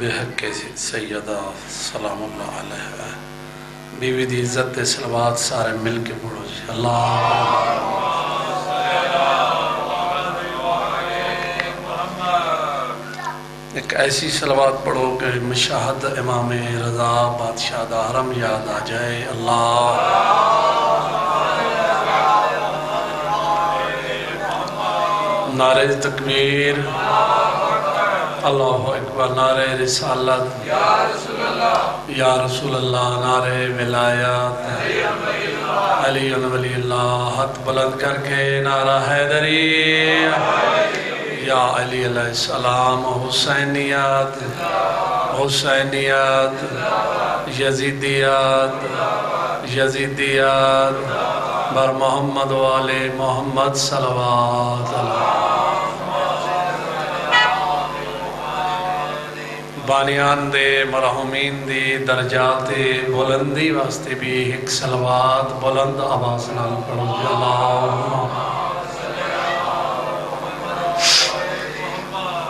بحق سیدہ سلام اللہ علیہ بیوی دی عزت صلوات سارے مل کے پڑھو جی اللہ ایک ایسی صلوات پڑھو کہ مشاہد امام رضا بادشاہ دا حرم یاد آ جائے اللہ نعرہ تکبیر اللہ اکبر نعرہ رسالت یا رسول اللہ نعرہ ولایات علی ولی اللہ ہاتھ بلند کر کے نعرہ حیدری یا علی علیہ السلام حسینیات حسینیات یزیدیات یزیدیات بر محمد والے محمد صلوات اللہ بانیان دے مرحومین دی درجات بلندی واسطے بھی ایک صلوات بلند آواز نال پڑھو اللہ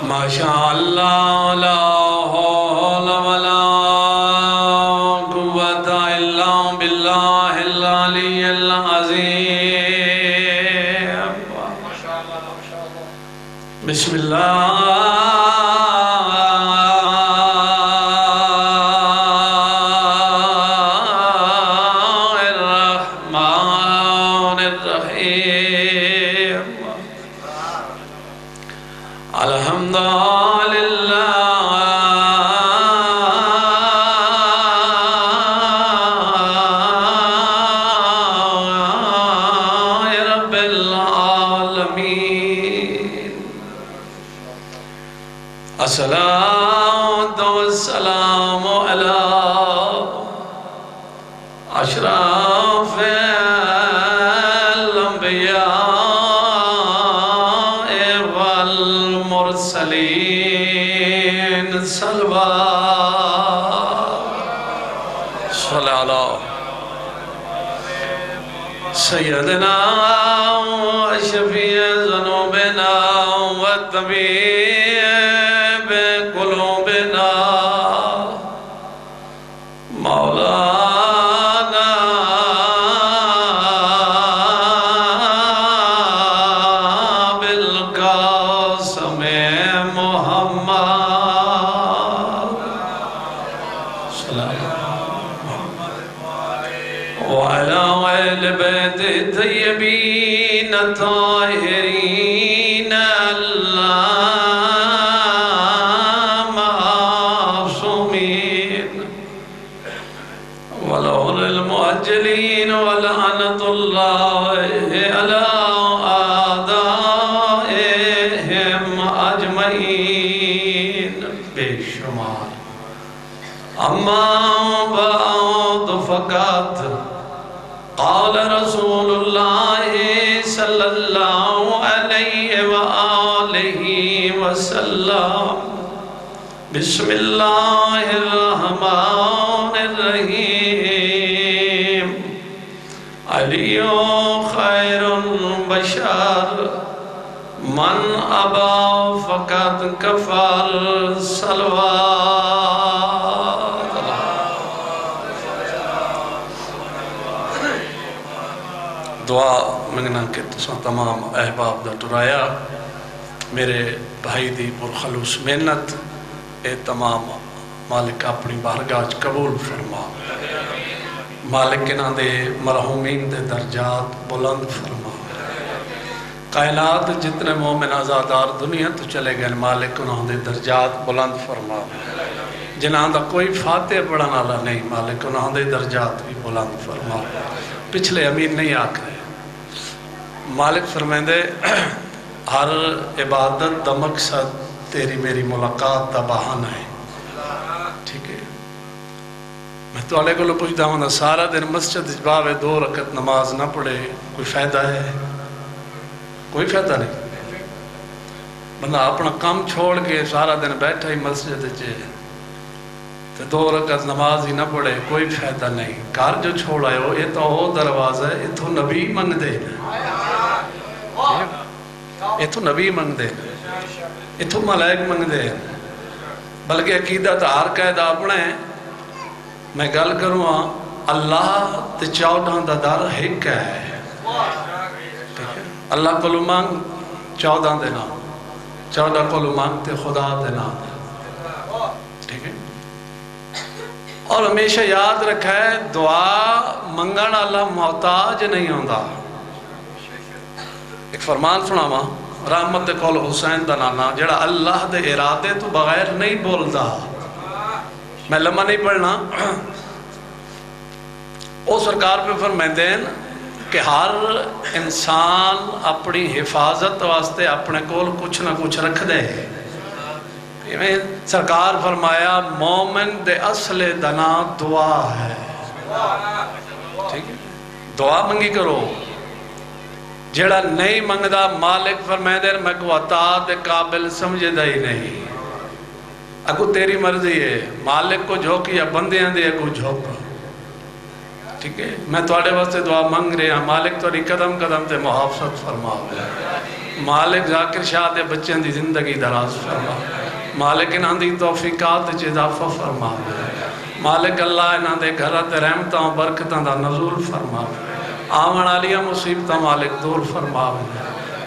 ماشاء اللہ لا حول ولا قوت الا باللہ العلی العظیم بسم اللہ الصلاة والسلام على أشرف الأنبياء والمرسلين صلى على سيدنا وشفيع ذنوبنا والطبيب قلوبنا مولانا بالقاسم محمد صلى وعلى آل بيت الطيبين الطاهرين المؤجلين ولعنة الله على أعدائهم أجمعين بشمال أما بعد فقط قال رسول الله صلى الله عليه وآله وسلم بسم الله الرحمن الرحيم علی خیر بشر من ابا فقط کفر صلوات دعا منگنا کہ تساں تمام احباب دا ٹرایا میرے بھائی دی پرخلوص محنت اے تمام مالک اپنی بارگاہ قبول فرما مالک انہاں دے مرحومین دے درجات بلند فرما کائنات جتنے مومن آزادار دنیا تو چلے گئے مالک انہاں دے درجات بلند فرما جنہاں دا کوئی فاتح پڑھنا والا نہیں مالک انہاں دے درجات بھی بلند فرما پچھلے امین نہیں آکھ رہے مالک فرمائیں دے ہر عبادت دا مقصد تیری میری ملاقات دا بہانہ ہے ٹھیک ہے میں تو علیہ کو لو پوچھتا ہوں سارا دن مسجد اجباوے 2 رکعت نماز نہ پڑھے کوئی فائدہ ہے کوئی فائدہ نہیں بندہ اپنا کام چھوڑ کے سارا دن بیٹھا ہی مسجد چے تو 2 رکعت نماز ہی نہ پڑھے کوئی فائدہ نہیں کار جو چھوڑ آئے ہو یہ تو وہ دروازہ ہے یہ تو نبی منگ دے یہ تو نبی منگ دے یہ تو ملائک منگ دے بلکہ عقیدت ہر قید اپنے میں گل کروں اللہ تے 14 دا در ایک ہے اللہ کو مانگ 14 دے نام 14 کو مانگتے خدا دے نام ٹھیک ہے اور ہمیشہ یاد رکھا ہے دعا منگن اللہ محتاج نہیں ہوندا ایک فرمان سناواں رحمت کول حسین دا نانا جڑا اللہ دے ارادے تو بغیر نہیں بولدا میں لمحہ نہیں پڑھنا او سرکار پہ فرمائندے ہیں کہ ہر انسان اپنی حفاظت واسطے اپنے کول کچھ نہ کچھ رکھ دے سرکار فرمایا مومن دے اصل دنا دعا ہے ٹھیک ہے دعا منگی کرو جڑا نہیں منگدا مالک فرمائے میں کو عطا دے قابل سمجھے دا ہی نہیں اگو تیری مرضی ہے مالک کو جھوک یا بندیاں دے اگو جھوک ٹھیک ہے میں تواڈے واسطے دعا منگ رہا مالک تواڈی قدم قدم تے محافظت فرماوے مالک ذاکر شاہ دے بچوں دی زندگی دراز فرماوے مالک انہاں دی توفیقات وچ اضافہ فرماوے مالک اللہ انہاں دے گھراں تے رحمتاں برکتاں دا نزول فرماوے آون والیاں مصیبتاں مالک دور فرماوے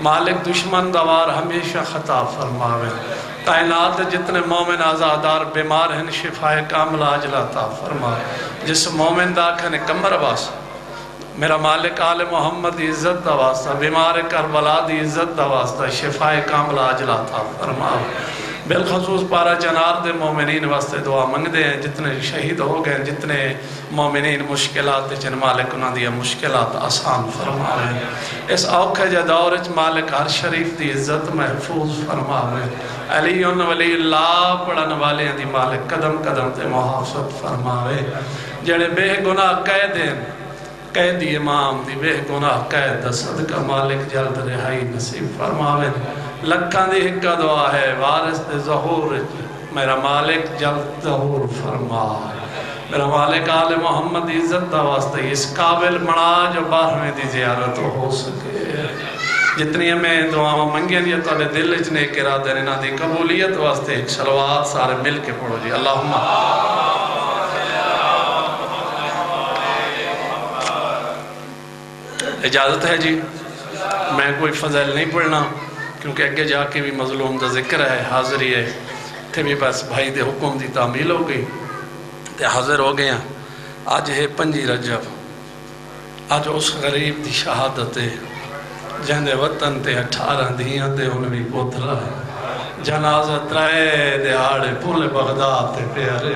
مالک دشمن دا وار ہمیشہ خطا فرماوے کائنات جتنے مومن آزادار بیمار ہیں شفائے کامل عاجلہ عطا فرمائے جس مومن دا کھنے کمر واس میرا مالک آل محمد دی عزت دا واسطہ بیمار کربلا دی عزت دا واسطہ شفائے کامل عاجلہ عطا فرمائے بالخصوص پارا چنار دے مومنین واسطے دعا منگدے ہیں جتنے شہید ہو گئے جتنے مومنین مشکلات جن مالک انہاں دیا مشکلات آسان فرمائے اس اوکھے جا دور مالک ہر شریف دی عزت محفوظ فرمائے علی ولی اللہ پڑھن والے دی مالک قدم قدم تے محافظت فرمائے جڑے بے گناہ قیدی امام دی بے گناہ قید دا صدقہ مالک جلد رہائی نصیب فرماوے لکھاں دی حقہ دعا ہے وارث دے ظہور میرا مالک جلد ظہور فرما میرا مالک آل محمد عزت دا واسطہ اس قابل منا جو 12ویں دی زیارت ہو سکے جتنی ہمیں دعاواں منگیں یہ تو دل اچنے کرا دینا دی قبولیت واسطے ایک صلوات سارے مل کے پڑھو جی اللہم اجازت ہے جی میں کوئی فضل نہیں پڑھنا کیونکہ اگے جا کے بھی مظلوم دا ذکر ہے حاضری ہے تھے بھی بس بھائی دے حکم دی تعمیل ہو گئی تے حاضر ہو گیا آج ہے 5 رجب آج اس غریب دی شہادت ہے جہندے وطن تے 18 دیاں تے انہی پوترا ہے جنازہ ترائے دہاڑے پھولے بغداد تے پیارے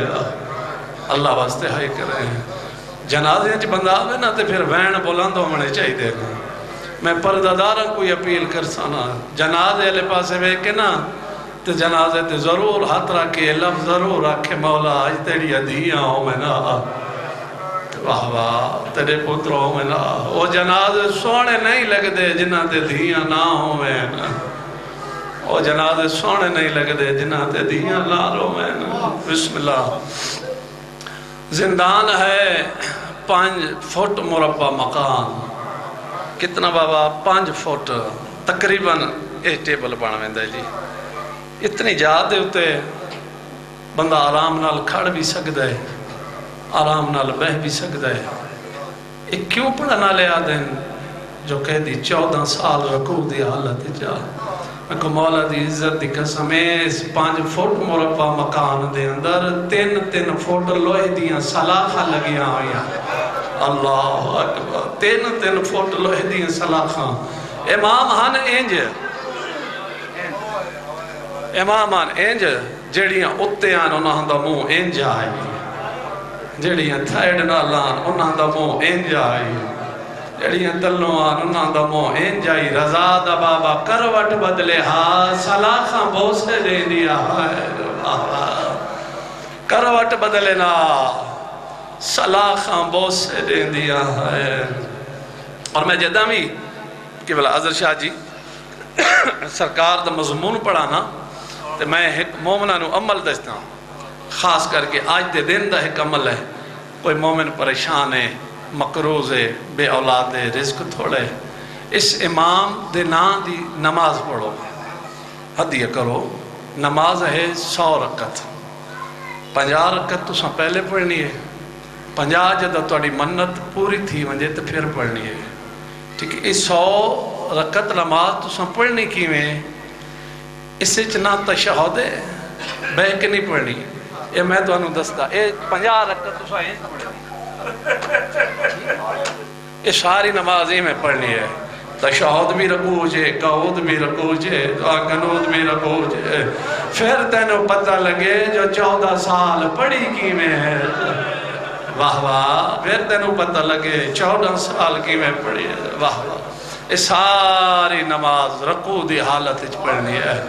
اللہ واسطے ہائی کریں جنازے چ بندہ آوے نا تے پھر وین بولاندو ہونے چاہی دے نا میں پردادارہ کوئی اپیل کر سانا جنازے لے پاسے وے کے نا تے جنازے تے ضرور ہاتھ رکھے لفظ ضرور رکھے مولا آج تیری ادھیاں ہو میں نا واہ واہ تیرے پتر ہو میں نا وہ جنازے سونے نہیں لگ دے جنہ تے دھیاں نہ ہو میں نا وہ جنازے سونے نہیں لگ دے جنہ تے دھیاں نہ ہو میں نا بسم اللہ زندان ہے 5 فٹ مربع مکان کتنا بابا 5 فٹ تقریباً ایک ٹیبل بنا ویندا جی اتنی جا دے ہوتے بندہ آرام نال کھڑ بھی سکتا ہے آرام نال بہ بھی سکتا ہے ایک کیوں پڑھنا لے آدھیں جو کہہ دی 14 سال رکوع دی حالت جا میں کو مولا دی عزت دی قسم اس 5 فٹ مربع مکان دے اندر 3 فٹ لوہے دیاں سلاخاں لگیاں ہوئیاں اللہ اکبر 3 فٹ لوہے دیاں سلاخاں امام ہن انج جڑیاں اتے آن انہاں دا منہ انج آئی جڑیاں تھائیڈ نالان انہاں دا منہ انج آئی جڑیاں تلوں آن انہاں دا منہ انج آئی رضا دا بابا کروٹ بدلے ہاں سلاخاں بوسے دے دیا کروٹ بدلے نا سلاخاں بوسے دے دیا ہے اور میں جدہ بھی کہ بلا عزر شاہ جی سرکار دا مضمون پڑھانا تو میں ایک مومنہ نو عمل دستا ہوں خاص کر کے آج دے دن دا ایک عمل ہے کوئی مومن پریشان ہے مقروض ہے بے اولاد ہے رزق تھوڑے اس امام دے نام دی نماز پڑھو ہدیہ کرو نماز ہے 100 رکعت 50 رکعت تساں پہلے پڑھنی ہے، 50 جدہ تھوڑی منت پوری تھی ونجے تو پھر پڑھنی ہے، ٹھیک ہے؟ 100 رکعت نماز تساں پڑھنی کیویں؟ اس سے نہ تشہد ہے، بہ کے نہیں پڑھنی، یہ میں تو انہوں دستا، یہ 50 رکعت تساں یہ یہ ساری نماز میں پڑھنی ہے، تشہد بھی رکوع جے، قعود بھی رکوع جے، دعا قنوت بھی رکوع جے، پھر تینوں پتہ لگے جو 14 سال پڑھی کی میں ہے، واہ واہ، پھر تینوں پتہ لگے 14 سال کی میں پڑھی ہے، واہ واہ، یہ ساری نماز رکوع دی حالت پڑھنی ہے،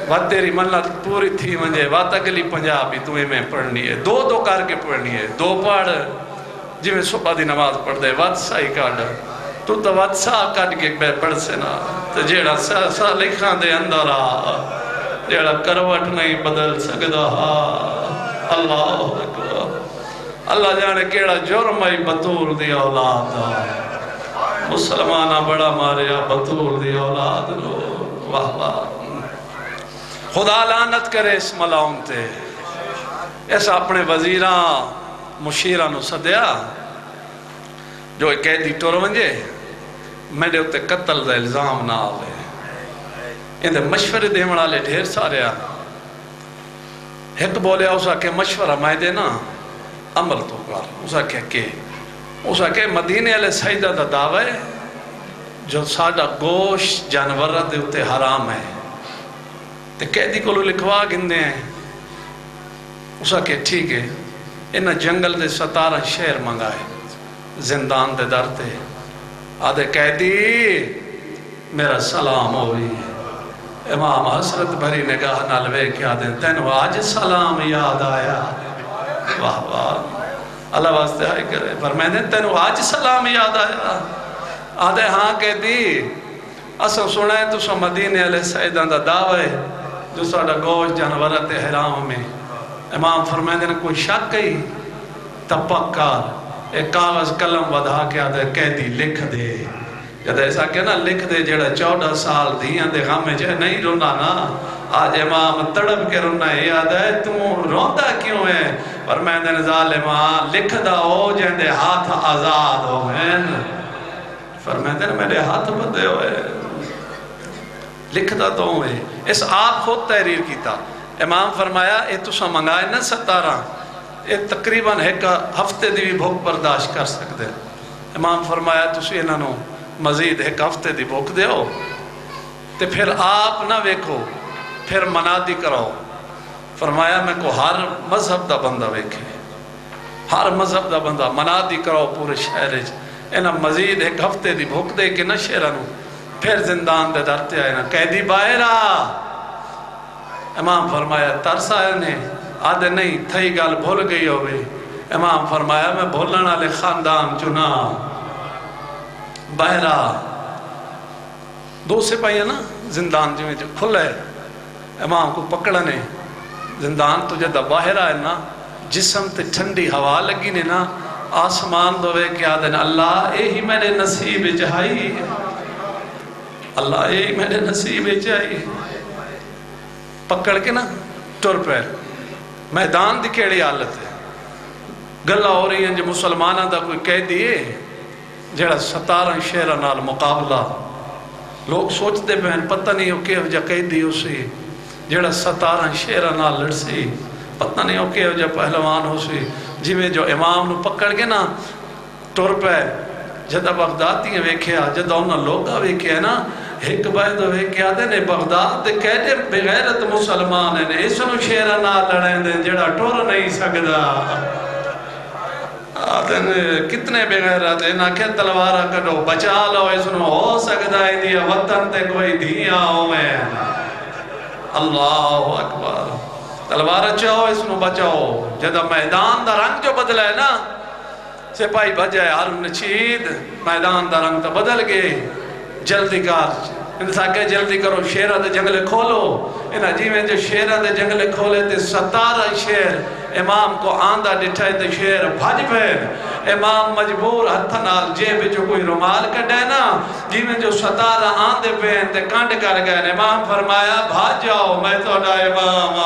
وقت تیری منت پوری تھی ونجے وقت اگلی 50 بھی تو میں پڑھنی ہے، دو کر کے پڑھنی ہے، 2 پڑھ جی میں صبح دی نماز پڑھ دے وقت سائی کاڑ تو وقت سا کٹ کے بے پڑھ سے نا تو جیڑا سا لکھاں دے اندر جیڑا کروٹ نہیں بدل سکدا، اللہ اکبر، اللہ جانے کیڑا جرم ہے بطول دی اولاد، مسلمانہ بڑا ماریا بطول دی اولاد نو، واہ واہ، خدا لعنت کرے اس ملاؤن تے، ایسا اپنے وزیران مشیران سدیا جو قیدی ٹور ونجے میرے ہوتے قتل دا الزام نہ آوے، اندھے مشورے دے والے ڈھیر سارے ایک بولیا اسا کہ مشورہ میں دے نا عمل تو کر، اسا کہ مدینے علیہ سیدہ دا دعوی جو ساڑا گوشت جانور دے ہوتے حرام ہے، تے قیدی کو لکھوا گندے ہیں، اسا کہ ٹھیک ہے، انہا جنگل دے 17 شہر منگائے زندان دے در تے، آدھے قیدی میرا سلام ہوئی، امام حسرت بھری نگاہ نالوے کیا دیں تینو آج سلام یاد آیا، واہ واہ، اللہ واسطے آئی کرے فرمائیں تینو آج سلام یاد آیا، آدھے ہاں قیدی اسا سنائے تو سا مدینے علیہ سیدان دا دعوے جو ساڑا گوشت جانورت حرام میں، امام فرمائیں دیں کوئی شک ہی تپکار ایک کاغذ قلم ودھا کے آدھے قیدی لکھ دے، جب ایسا کہ نا لکھ دے جڑا 14 سال دیاں دے غم میں جائے نہیں رونا نا، آج امام تڑپ کے رونا ہے، یاد ہے تم روندہ کیوں ہے؟ فرمائیں دیں ظالمان لکھ دا ہو جائیں دے ہاتھ آزاد ہو ہیں، فرمائیں دیں میرے ہاتھ بدے ہوئے، لکھ دا تو ہوئے، اس آپ خود تحریر کیتا، امام فرمایا اے تو سا منگائے نا 17 یہ تقریباً ایک ہفتے دی بھی بھوک برداشت کر سکتے، امام فرمایا تسی انہوں مزید ایک ہفتے دی بھوک دے ہو تے پھر آپ نہ ویکھو پھر منادی کرو، فرمایا میں کو ہر مذہب دا بندہ ویکھے، ہر مذہب دا بندہ منادی کرو پورے شہر انہوں مزید ایک ہفتے دی بھوک دے کے نہ شہرانو، پھر زندان دے درتے آئے نا قیدی باہر آ، امام فرمایا ترس آئے نے، آدھے نہیں تھئی گال بھول گئی ہوئے، امام فرمایا میں بھولن والے خاندان چنا، باہرہ 2 سپاہی ہے نا زندان جو کھلے، امام کو پکڑنے زندان تو جدہ باہرہ ہے نا جسم تے ٹھنڈی ہوا لگی نے نا، آسمان دوے کیا دن اللہ اے ہی میرے نصیب جہائی، اللہ اے ہی میرے نصیب جہائی، پکڑ کے نا ٹور پیر میدان دی کیڑی حالت ہے، گلہ ہو رہی ہیں جو مسلمانہ دا کوئی قیدی ہے جڑا 17 شہرہ نال مقابلہ، لوگ سوچتے بہن پتہ نہیں ہو کہ جا قیدی ہو سی جڑا 17 شہرہ نال لڑ سی، پتہ نہیں ہو کہ جا پہلوان ہو سی، جی میں جو امام نو پکڑ کے نا ٹور پہ جدہ بغدادی ویکھیا جدہ انہاں لوگا ویکھیا نا ایک باید ویکھیا دے نے بغداد دے کہتے بغیرت مسلمان ہیں اس نو شہرہ نال لڑیں دے جڑا ٹور نہیں سکدا، آدھن کتنے بغیرت ہیں نہ کہ تلوارہ کڑو بچا لو اس نو ہو سکدا ہے دیا وطن تے کوئی دھیاں ہوئے، اللہ اکبر، تلوارہ چاہو اس نو بچاؤ، جدہ میدان دا رنگ جو بدلا ہے نا سپاہی بجائے ہارون رشید میدان دا رنگ تا بدل گئے، جلدی کار انسا کہ جلدی کرو شیرہ دے جنگلے کھولو، انہا جی میں جو شیرہ دے جنگلے کھولے تے 17 شیر امام کو آندہ ڈٹھائے تے شیر بھج پھر، امام مجبور ہتھنال جیب جو کوئی رومال کٹے نا جی میں جو 17 آندے پہن تے کانڈ کر گئے، امام فرمایا بھاج جاؤ میں توڑا امام،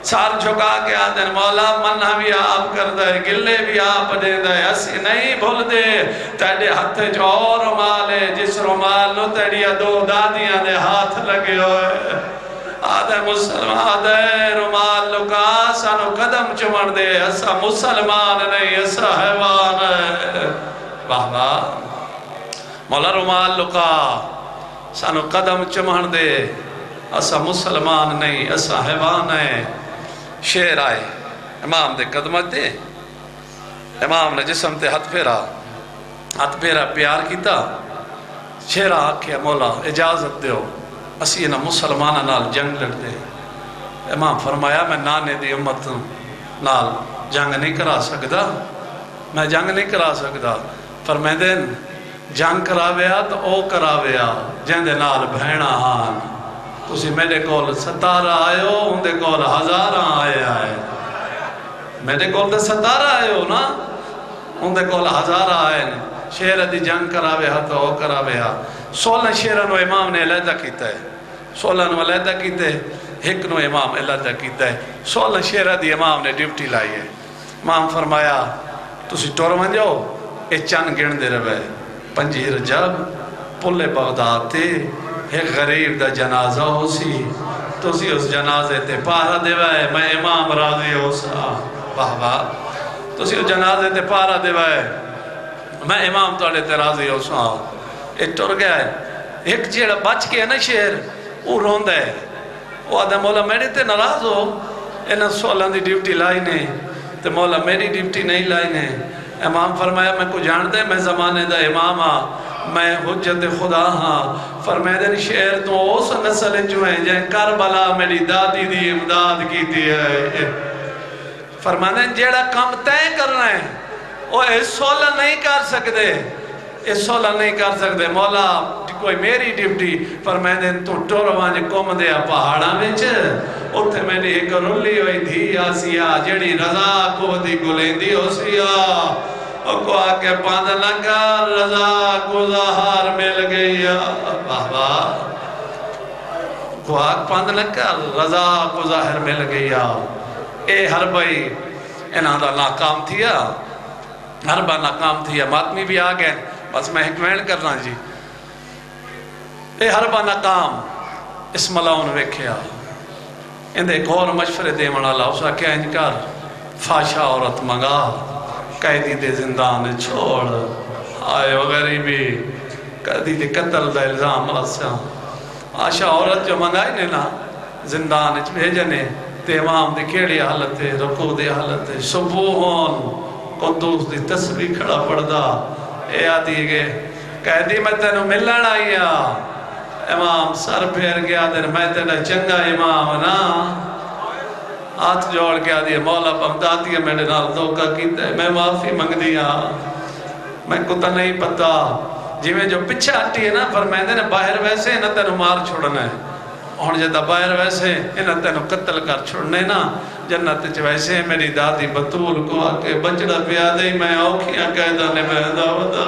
سار جھکا کے آدھے مولا منہ بھی آپ کر دے گلے بھی آپ دے دے اسی نہیں بھول دے تیڑے ہاتھ جو اور رومال ہے جس رومال نو تیڑی دو دادیاں دے ہاتھ لگے ہوئے آدھے مسلمان آدھے رومال لکا سانو قدم چمڑ دے اسا مسلمان نہیں اسا حیوان ہے واہ واہ مولا رومال لکا سانو قدم چمڑ دے اسا مسلمان نہیں اسا حیوان ہے شیر آئے امام دے قدمت دے امام نے جسم تے ہاتھ پھیرا پیار کیتا شیر آکھیا مولا اجازت دیو اسی انہا مسلمانہ نال جنگ لڑ دے امام فرمایا میں نانے دی امت نال جنگ نہیں کرا سکدا میں جنگ نہیں کرا سکدا فرمیندے جنگ کراویا تو او کراویا جندے نال بھینا ہان تسی میرے کول 17 آئے ہو ان دے کول 1000 آئے میرے کول 17 آئے ہو نا ان دے کول 1000 آئے شیر دی جنگ کراوے ہاتھ او کراوے 16 شیرنو امام نے علیحدہ کیتا ہے 16 نو علیحدہ کیتے ایک نو امام علیحدہ کیتا ہے 16 شیر دی امام نے ڈیوٹی لائی ہے امام فرمایا تسی ٹور من جاؤ اے چند گن دے رہے 5 رجب پل بغداد تے ایک غریب دا جنازہ ہو سی تو سی اس جنازے تے پارا دے وائے میں امام راضی ہو سا واہ واہ تو سی اس جنازے تے پارا دے وائے میں امام توڑے تے راضی ہو سا ایک ٹور گیا ہے ایک جیڑا بچ کے ہے نا شیر وہ روندہ ہے وہ آدھا مولا میرے تے ناراض ہو انہاں 16 دی ڈیوٹی لائی نے تے مولا میری ڈیوٹی نہیں لائی نے امام فرمایا میں کو جان دے میں زمانے دا امام ہاں میں حجت خدا ہاں فرمیدن شیر تو اس نسل جو ہیں جہاں کربلا میری دادی دی امداد کی دی ہے فرمیدن جیڑا کام تے کرنا ہے وہ اس 16 نہیں کر سکتے اس 16 نہیں کر سکتے مولا کوئی میری ڈیوٹی فرمیدن تو ٹوروان جے کم دیا پہاڑا وچ اتھے میں نے ایک رلی ہوئی دھی آسیا جیڑی رضا کو دی گلیں دی ہو سیا کو آکے پاند لگا رضا کو ظہار مل گئی بابا کو آکے پاند لگا رضا کو ظاہر مل گئی اے ہر بھائی انہاں دا ناکام تھیا ہر با ناکام تھیا ماتمی بھی آگئے بس میں حکمین کرنا جی اے ہر با ناکام اس ملاؤن ویکھیا اندے ایک اور مشورے دے منا لا اسا کیا انکار فاشا عورت منگا قیدی دے زندان چھوڑ آئے غریبی قیدی دے قتل دا الزام آسا آشا عورت جو منگائی نے نا زندان بھیجنے تے امام دے کیڑی حالت ہے رکو دے حالت ہے صبحون قدوس دی تسبیح کھڑا پڑدا اے آدھی گئے قیدی میں تینوں ملن آئیا امام سر پھیر گیا دن میں تینا چنگا امام نا ہاتھ جوڑ کے آدھی مولا بغدادی ہے میرے نال دھوکہ کیتا ہے میں معافی منگ دیا میں کو تا نہیں پتا جی میں جو پچھا ہٹی ہے نا فرمائندے نے باہر ویسے انہاں تینوں مار چھوڑنا ہے اور جدہ باہر ویسے انہاں تینوں قتل کر چھوڑنے نا جنت چ ویسے میری دادی بطول کو آکے بچڑا پیا دے میں اوکھیاں قیدہ نے بہندہ ودا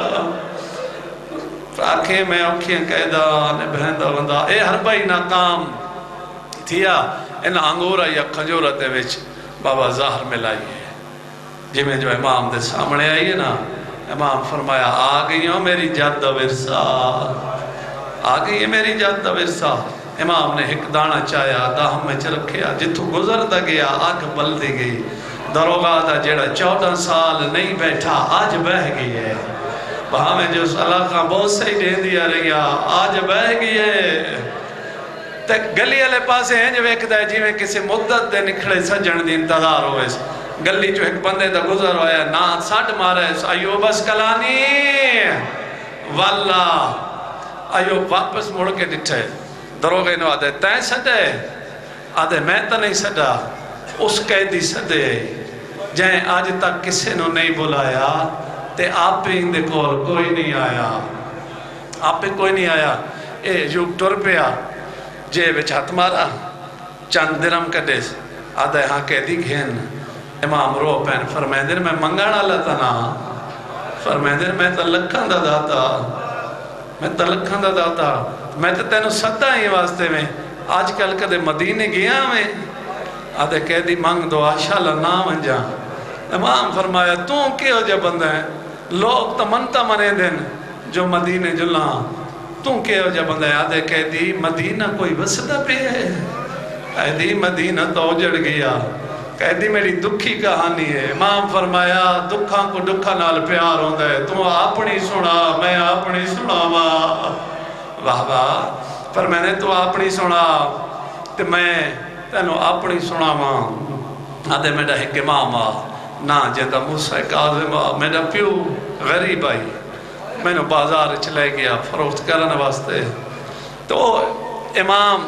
آنکھیں میں اوکھیاں قیدہ نے بہندہ ودا اے ہر بھائی ناکام تھیا ان انگورہ یا کھجورت وچ بابا ظاہر ملائی ہے جی میں جو امام دے سامنے آئی ہے نا امام فرمایا آ گئی ہوں میری جد ورثہ آ گئی ہے میری جد ورثہ امام نے ایک دانہ چایا داہم میں چرکھیا جتو گزر دا گیا آگ بل دی گئی دروگا دا جیڑا 14 سال نہیں بیٹھا آج بہ گئی ہے وہاں میں جو علاقہ بہت سے دین دیا رہی آج بہ گئی ہے تک گلی علیہ پاسے ہیں جو ایک دا جی میں کسی مدت دے نکھڑے سجن دی انتظار ہوئے گلی جو ایک بندے دا گزر ہویا نا ساٹھ مارے ایوب اسکلانی واللہ ایوب واپس مڑ کے ڈٹھے دروگے نو آدھے تین سدے آدھے میں تا نہیں سدا اس قیدی سدے جائیں آج تک کسی نو نہیں بلایا تے آپ پہ اندے کول کوئی نہیں آیا آپ پہ کوئی نہیں آیا اے یوب ٹر پیا جے بچ ہاتھ مارا چند درم کٹے آدھے ہاں قیدی گھین امام رو پین فرمیندر میں منگانا لتا نا فرمیندر میں تا لکھاں دا داتا میں تا لکھاں دا داتا میں تا تینو ستا ہی واسطے میں آج کل کدے مدینے گیا میں آدھے قیدی منگ دعا شالا نہ ونجا امام فرمایا تو کیوں جا بندہ ہے لوگ تو منتا منے دن جو مدینے جلان تو کیوں جا بندہ ہے آدھے قیدی مدینہ کوئی وسطہ پہ ہے قیدی مدینہ تو اجڑ گیا قیدی میری دکھی کہانی ہے امام فرمایا دکھاں کو دکھا نال پیار ہوندہ ہے تو اپنی سنا میں اپنی سنا واہ واہ پر میں نے تو اپنی سنا تو میں تینو اپنی سنا آدھے میرا ایک امام نا جیندہ موسیٰ کاظم میرا پیو غریب آئی میں نے بازار چلے گیا فروخت کرنے واسطے تو امام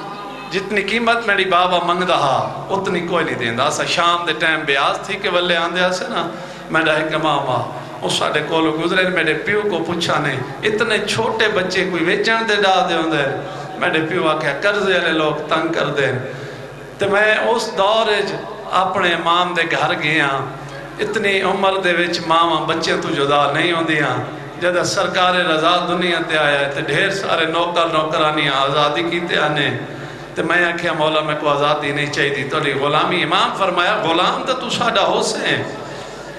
جتنی قیمت میری بابا منگ دہا اتنی کوئی نہیں دیندہ اسا شام دے ٹائم بیاز تھی کہ ولے آندے آسے نا میرا ایک امام اس ساڑے کولو گزرے میرے پیو کو پوچھا نہیں اتنے چھوٹے بچے کوئی ویچن دے ڈا دے ہوندے میرے پیو آکھیا قرضے والے لوگ تنگ کر دیں تو میں اس دور اپنے امام دے گھر گیا اتنی عمر دے وچ ماما بچے تو جدا نہیں ہوندیاں جدہ سرکار رضا دنیا تے آیا ہے تو ڈھیر سارے نوکرانی آزادی کیتے آنے تو میں آکھیا مولا میں کو آزادی نہیں چاہی دی تو لی غلامی امام فرمایا غلام تو ساڑا ہو سے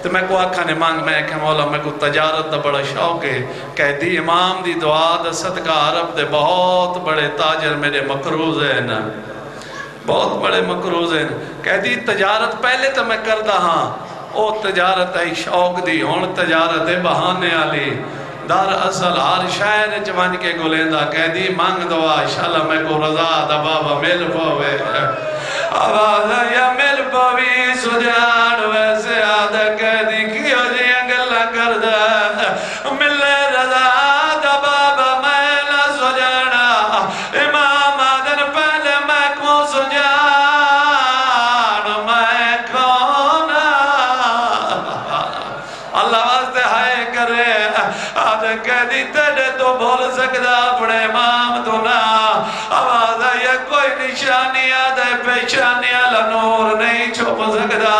تو میں کو آکھا نے مانگ میں آکھیا مولا میں کو تجارت دا بڑا شوق ہے قیدی امام دی دعا دا صدقہ عرب دے بہت بڑے تاجر میرے مقروض ہیں نا بہت بڑے مقروض ہیں قیدی تجارت پہلے تو میں کردہ ہاں او تجارت ہے شوق دی ہون تجارت ہے بہانے آلی دار اصل ہر شاعر جوان کے گلیندہ قیدی مانگ دعا انشاءاللہ میں کو رضا دا بابا مل پوے آواز یا مل پوی سجان ویسے آدھا قیدی کیو جی انگلہ کردہ مل رضا دا بابا میں نہ سجانا امام آدھن پہلے میں کو سجان میں کونا اللہ واسطے ہائے کرے آدھے قیدی تیرے تو بھول سکتا اپنے امام تو نا آواز ہے کوئی نشانی آدھے پیشانی اللہ نور نہیں چھپ سکتا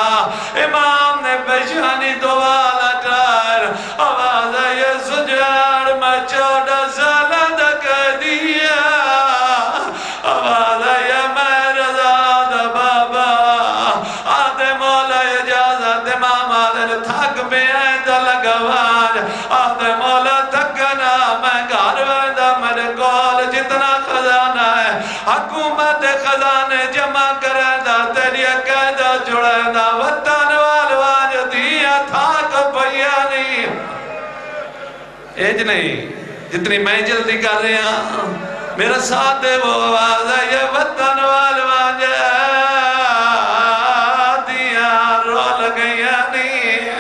امام نے پیشانی تو والا ٹار آواز ہے سجار میں 14 سالہ دا قیدیا آواز ہے میں رضا دا بابا آدھے مولا اجازت امام آدھے تھک میں آئے دا لگوان آدھے مولا تھکنا میں گھر ویدہ میرے کول جتنا خزانہ ہے حکومت خزانے جمع کرے دا تیری قیدہ جڑے دا وطن والوان دیا تھاک بیانی ایج نہیں جتنی میں جلدی کر رہے ہیں میرا ساتھ دے وہ آواز ہے یہ وطن والوان دیا رول گیا نہیں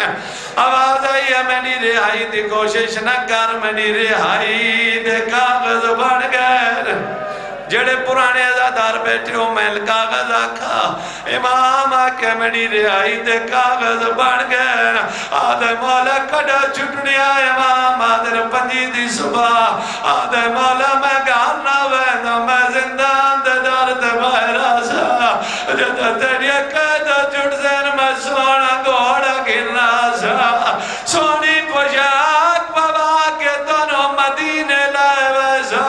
آواز ہے یہ میں نہیں رہائی دی کوشش نہ کر میں نہیں رہائی دے کاغذ بڑھ گئے جڑے پرانے ازادار بیٹھے ہو میں کاغذ آکھا امام آکے میری رہائی دے کاغذ بڑھ گئے آدھے مولا کڑا چھٹنیا امام آدھے پنجی دی صبح آدھے مولا میں گانا وینا میں زندان دے دار دے باہر آسا جدہ تیری قیدہ چھٹ زین میں سونا گوڑا گرنا سا سونی پوشاک بابا کے دونوں مدینے لائے ویسا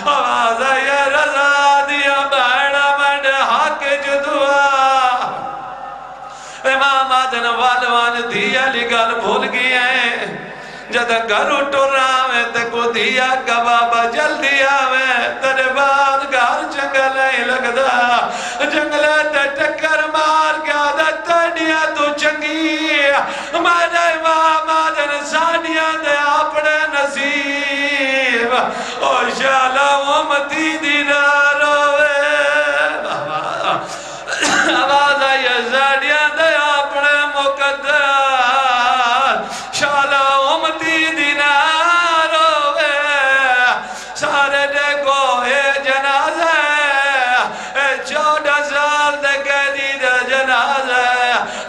آواز ہے رضا دیا بیڑا میں حق جدوا امام آدھن والوان دیا لگل بھول گئی ہیں جدہ گھر اٹھو راویں تے کو دیا کبابا جلدی آویں تیرے بعد گھر جنگل ہی لگدا جنگل تے ٹکر مار گیا دا تڑیا تو چنگی میرے امام آدھن سانیاں دے اپنے نصیب او شالا امتی دینا روے آواز آئیے زیادیاں دے اپنے مقدر شالا امتی دینا روے سارے دیکھو اے جنازہ اے 14 سال دے قیدی دے جنازہ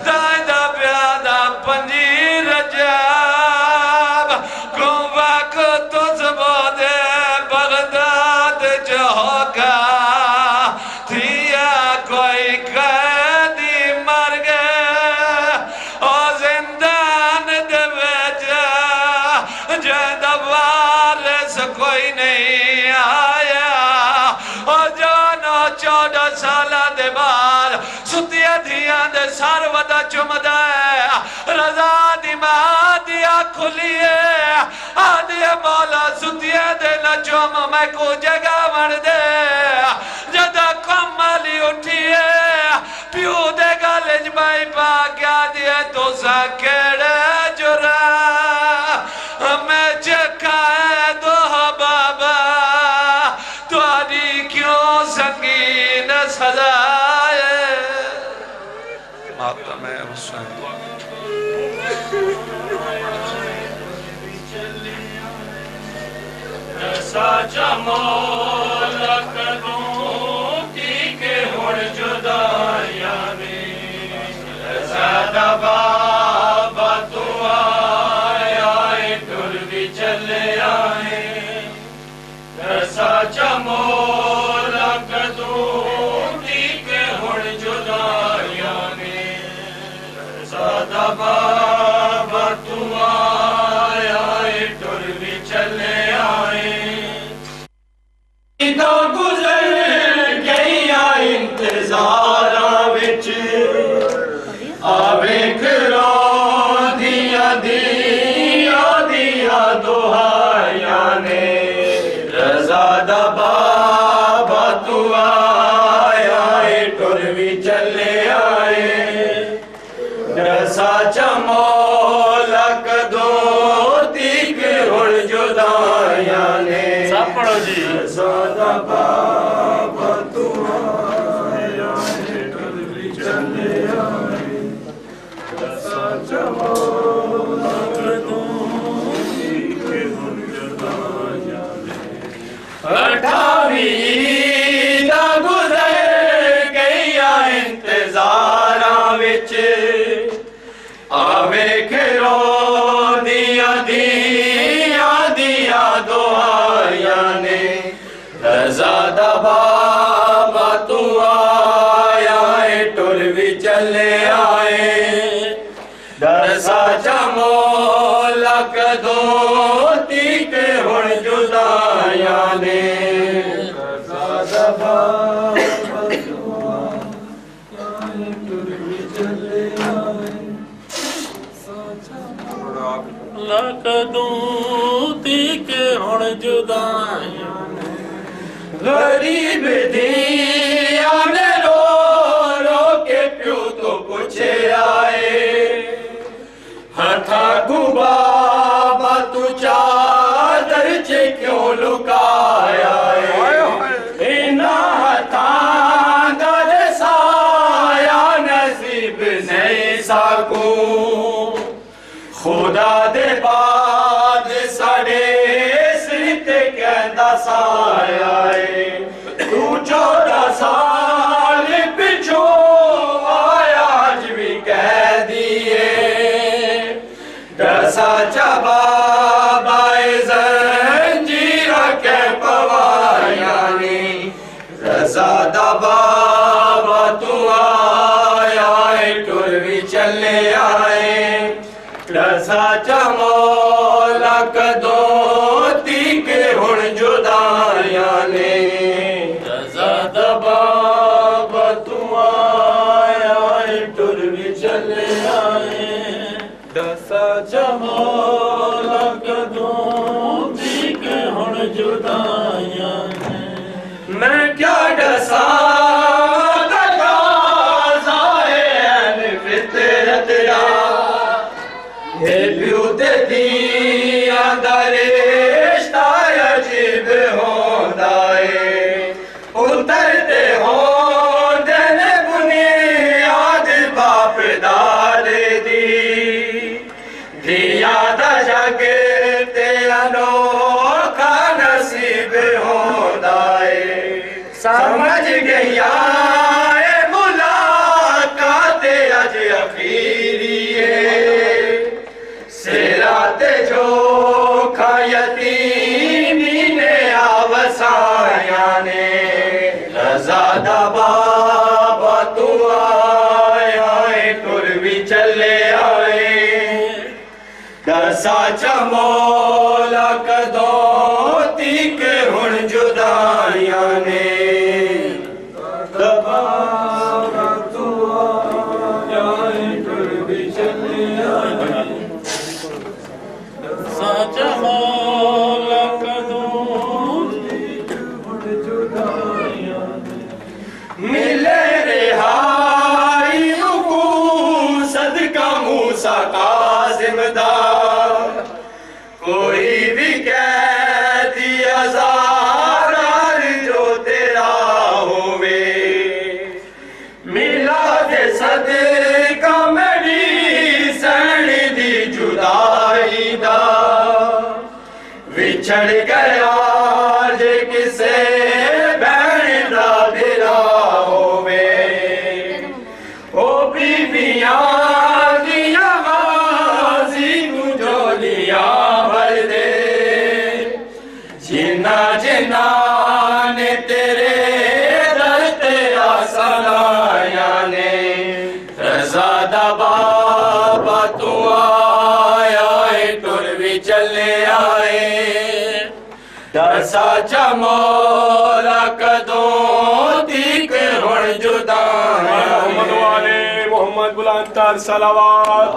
دائدہ پیادہ پنجی رجاب کون وقت تو زبا دے بغداد چوکا تھیا کوئی قیدی مر گئے او زندان دے ویچا جیدہ وارث کوئی نہیں آیا او جانو 14 سالہ دے بعد سار ودا چمدا ہے رضا دی ماں دیا کھلیے آدھے مولا ستیے دے نہ چوم میں کو جگہ ون دے جدہ کم مالی اٹھیے پیو دے گالج بائی پا گیا دیے تو ساکڑے جرا میں چکا ہے دو بابا تواری کیوں سنگین سزائے ماتم حسین ساچا مولا کدوں کی کے ہون جدائیاں نے زیادہ بابا تو آئے ٹر بھی چلے آئے ساچا مولا کدوں کی کے ہون جدائیاں نے زیادہ بابا تو آئے ٹر بھی چلے آئے تو گزر گئیا انتظاراں وچ آوے کرو دیا دیا دہائیاں نے رضا دا بابا تو آئے ٹر بھی چلے آئے رسا چمولا کدوں تیک ہن جدائیاں نے سب پڑھو جی رضا بابا تو آئے ٹر بھی چلے آئے رسا چمولا کدوں تیک ہن جدائیاں نے اٹھاویں دا گزر گئیا انتظاراں وچ آوے کھرو دیا دہائیاں نے رضا دا بابا تو آئے ٹر بھی چلے آئے رضا چا مولا کدوں تیک ہن جدائیاں نے رضا دا بابا تو آئے ٹر بھی چلے آئے لکدوں تیک ہن جدائیاں غریب دیاں نے رو کے پیو تو پوچھے آئے ہتھا کو بابا تو چادر چے کیوں لکایا ہے اینا ہتھاں دا سایا نصیب نہیں ساکو خدا دے بعد ساڑے سرتے کہندہ سایا ہے تو 14 سال پچھو آیا آج بھی کہہ دیئے دسا چا بابا زنجیرہ کے پوائیاں نے رضا دا بابا تو آئے ٹر بھی چلے آئے رضا چا مولا کدوں تیک ہن جدائیاں نے رضا دا بابا تو آئے ٹر بھی چلے آئے رضا چا مولا کدوں تیک ہن جدائیاں نے میں کیا ڈسا دیاں دا رشتہ عجیب ہوندا ہے اترتے ہوندے نے بنیاد باپ دادے دی دیاں دا جگ تے انوکھا نصیب ہوندا ہے سمجھ گیا اے ملاقات اج اخیری ہے سیرات جو کھا یتیمی نے آوسایاں نے رضا دا بابا تو آئے ٹر بھی چلے آئے دسا چا مولا کدوں تیک ہن جدائیاں نے بابا تو آئے ملے رہائی رکوع صدقہ موسیٰ کاظم دا کوئی بھی قیدی ازارار جو تیرا ہوئے میلاد صدقہ میری سین دی جدائی دا وچھڑ گیا جے کسے بہن دا بھرا ہوئے او بیویاں دیا غازی کو جولیاں بھر دے جنہ جنہ نے تیرے در تیرا سلایا نے رضا دا بابا تو آیا ہے ٹر بھی چلے آئے دسا چمولا کدوں تیک ہن جدا محمد والے محمد بلند تر صلوات